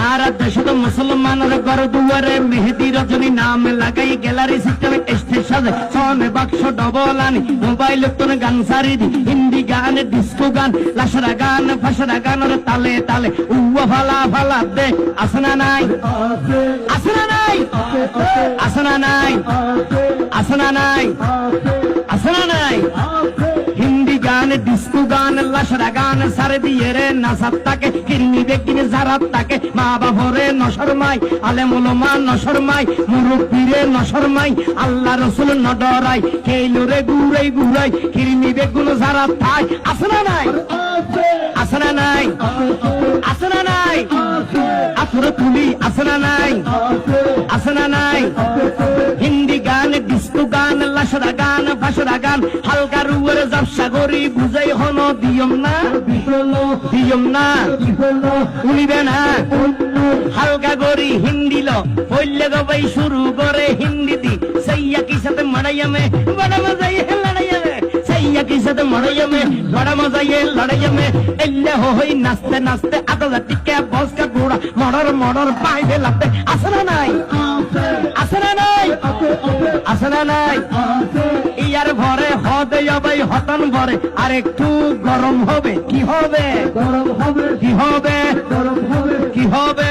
আর দেশে তো মুসলমানের ঘর দুয়ারে মেহেদি রজনী নাম লাগাই গ্যালারি সিস্টেমে স্টেজ সাজে সনে বাক্স ডবল আনি মোবাইল তোর গান সারি দি হিন্দি গান ডিস্কো গান লাশরা গান ফাশরা গান ওর তালে তালে উয়া ফালা ফালা দে আসনা নাই আসনা নাই আসনা নাই আসনা নাই আসনা নাই হিন্দি গান ডিস্কো গান লাশরা গান সারে দিয়ে রে নাসাত্তাকে কিরমি বেগিনে জারাত্তাকে মা বাবরে নশরমাই আলেম উলামা নশরমাই মুরব্বিরে নশরমাই আল্লাহ রাসূল নডরাই কেইলরে গুরাই গুরাই কিরমি বেগুন জারাত্তাই আসনা নাই আসনা নাই আসনা নাই আতরে তুলি আসনা নাই আসনা নাই হিন্দি গান ডিস্কো গান লাশরা গান ফাশরা গান হালকা রুয়ের জাবসা গরি বুঝাই হন দিয়ম না উনিবে না হালকা গরি হিন্দি লো বললে গবাই শুরু করে হিন্দি দি সাইয়া কি সাথে মারাইয়া মে বড় মজা ये लड़ाई में सैया की साथ मड़ाई में बड़ा मजा ये लड़ाई में एल्ले होई नाचते नाचते आधा टिके बस का घोड़ा मडर मडर पाई दे लगते আসনা নাই আসনা নাই আসনা নাই ইয়ার ভরে হদে যাবে হতন ভরে আর একটু গরম হবে কি হবে গরম হবে কি হবে গরম হবে কি হবে